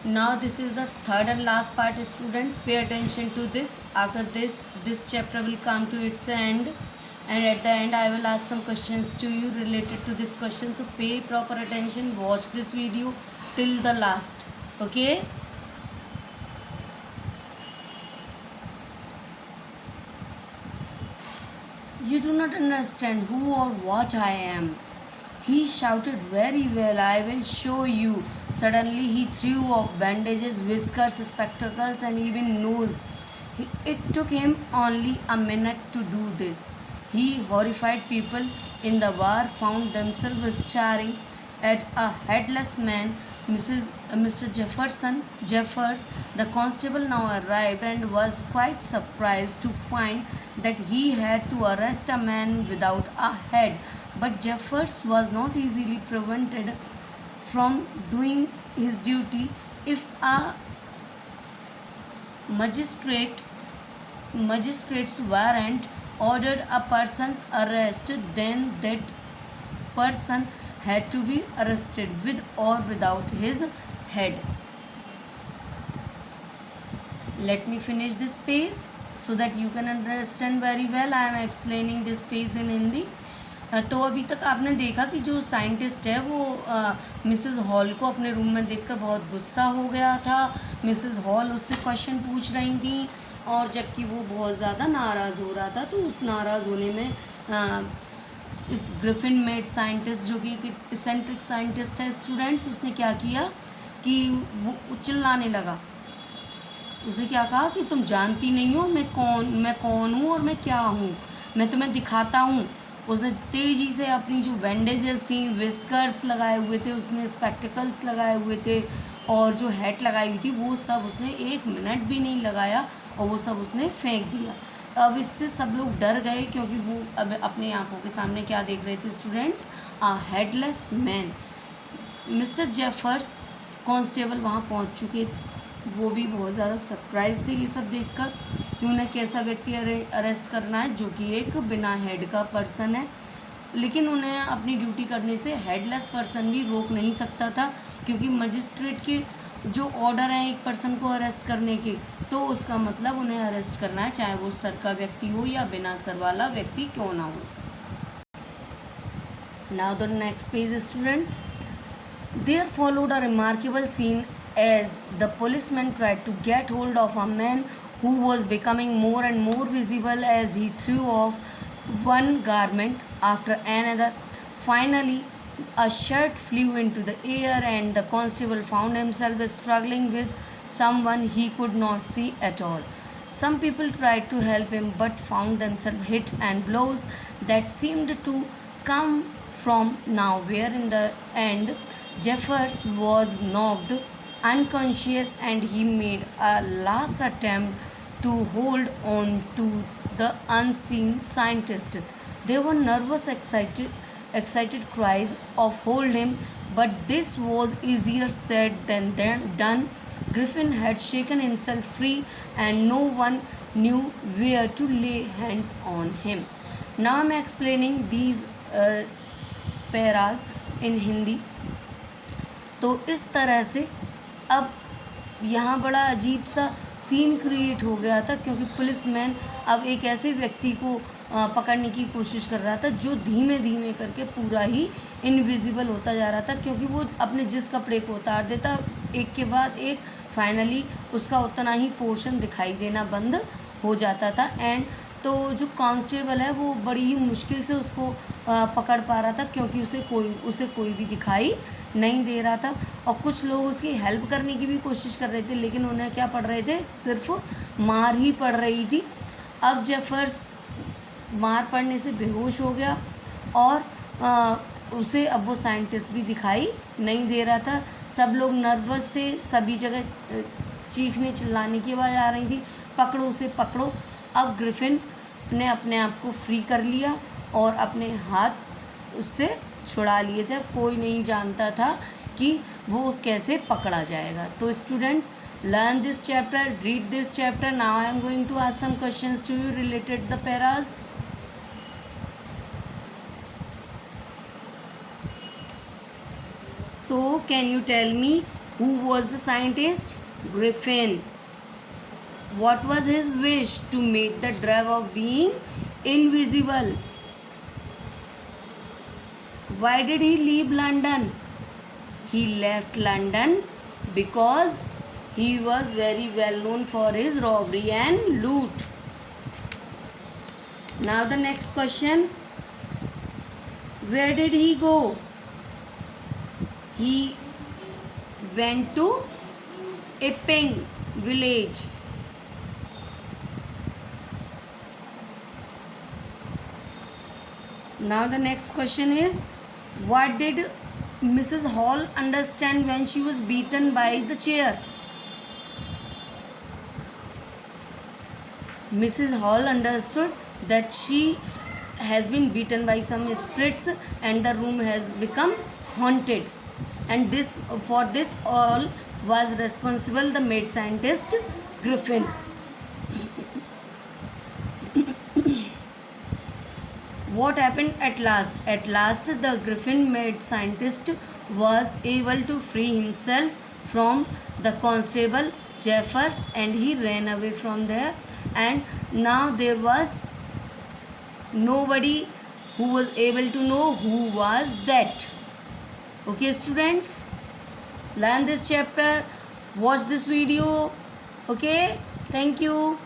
Now this is the third and last part, students. Pay attention to this. After this chapter will come to its end, and at the end I will ask some questions to you related to this question. So pay proper attention. Watch this video till the last. Okay. You do not understand who or what I am. He shouted, very well, I will show you. Suddenly he threw off bandages, whiskers, spectacles and even nose. It took him only a minute to do this. He, horrified people in the bar found themselves staring at a headless man. Mr. Jeffers, the constable, now arrived and was quite surprised to find that he had to arrest a man without a head. But Jeffers was not easily prevented from doing his duty. If a magistrate's warrant ordered a person's arrest, then that person had to be arrested with or without his head. Let me finish this page so that you can understand very well. I am explaining this page in Hindi. तो अभी तक आपने देखा कि जो scientist है वो Mrs hall को अपने रूम में देखकर बहुत गुस्सा हो गया था. मिसेस हॉल उससे क्वेश्चन पूछ रही थी और जबकि वो बहुत ज़्यादा नाराज़ हो रहा था. तो उस नाराज़ होने में इस ग्रिफिन मेड साइंटिस्ट, जो कि एक इसेंट्रिक साइंटिस्ट है स्टूडेंट्स, उसने क्या किया कि वो चिल्लाने लगा. उसने क्या कहा कि तुम जानती नहीं हो मैं कौन हूँ और मैं क्या हूँ, मैं तुम्हें दिखाता हूँ. उसने तेज़ी से अपनी जो बैंडेजेस थी, विस्कर्स लगाए हुए थे, उसने स्पेक्टिकल्स लगाए हुए थे और जो हैट लगाई हुई थी वो सब उसने 1 मिनट भी नहीं लगाया और वो सब उसने फेंक दिया. अब इससे सब लोग डर गए क्योंकि वो अब अपनी आंखों के सामने क्या देख रहे थे students, a headless man. Mister Jaffers constable वहाँ पहुँच चुके थे. वो भी बहुत ज़्यादा सरप्राइज थे ये सब देखकर कि उन्हें कैसा व्यक्ति अरेस्ट करना है जो कि एक बिना हेड का पर्सन है. लेकिन उन्हें अपनी ड्यूटी करने से हेडलेस पर्सन भी रोक नहीं सकता था क्योंकि मजिस्ट्रेट के जो ऑर्डर हैं एक पर्सन को अरेस्ट करने के, तो उसका मतलब उन्हें अरेस्ट करना है चाहे वो सर का व्यक्ति हो या बिना सर वाला व्यक्ति क्यों ना हो. Now the next page students. There followed a remarkable scene as the policeman tried to get hold of a man who was becoming more and more visible as he threw off one garment after another. Finally, a shirt flew into the air and the constable found himself struggling with someone he could not see at all. Some people tried to help him but found themselves hit and blows that seemed to come from nowhere. In the end, Jeffers was knocked unconscious and he made a last attempt to hold on to the unseen scientist. There were nervous, excited cries of hold him, but this was easier said than done. Griffin had shaken himself free and no one knew where to lay hands on him. Now I am explaining these paras in Hindi. तो इस तरह से अब यहाँ बड़ा अजीब सा scene create हो गया था क्योंकि पुलिसमैन अब एक ऐसे व्यक्ति को पकड़ने की कोशिश कर रहा था जो धीमे धीमे करके पूरा ही इनविजिबल होता जा रहा था क्योंकि वो अपने जिस कपड़े को उतार देता एक के बाद एक, फाइनली उसका उतना ही पोर्शन दिखाई देना बंद हो जाता था. एंड तो जो कांस्टेबल है वो बड़ी ही मुश्किल से उसको पकड़ पा रहा था क्योंकि उसे कोई भी दिखाई नहीं दे रहा था. और कुछ लोग उसकी हेल्प करने की भी कोशिश कर रहे थे लेकिन उन्हें क्या पड़ रहे थे, सिर्फ मार ही पड़ रही थी. अब जेफर्स मार पड़ने से बेहोश हो गया और उसे अब वो साइंटिस्ट भी दिखाई नहीं दे रहा था. सब लोग नर्वस थे, सभी जगह चीखने चिल्लाने की आवाज़ आ रही थी, पकड़ो उसे पकड़ो. अब ग्रिफिन ने अपने आप को फ्री कर लिया और अपने हाथ उससे छुड़ा लिए थे. कोई नहीं जानता था कि वो कैसे पकड़ा जाएगा. तो students, learn this chapter, read this chapter. Now I am going to ask some questions to you related the paras. So can you tell me Who was the scientist? Griffin. What was his wish? To make the drug of being invisible. Why did he leave London? He left London because he was very well known for his robbery and loot. Now the next question. Where did he go? He went to Epping village. Now the next question is, what did Mrs. Hall understand when she was beaten by the chair? Mrs. Hall understood that she has been beaten by some spirits and the room has become haunted. And for this all was responsible the mad scientist Griffin. What happened at last? At last, the Griffin mad scientist was able to free himself from the constable Jeffers and he ran away from there. And now there was nobody who was able to know who was that. Okay, students, learn this chapter, watch this video. Okay, thank you.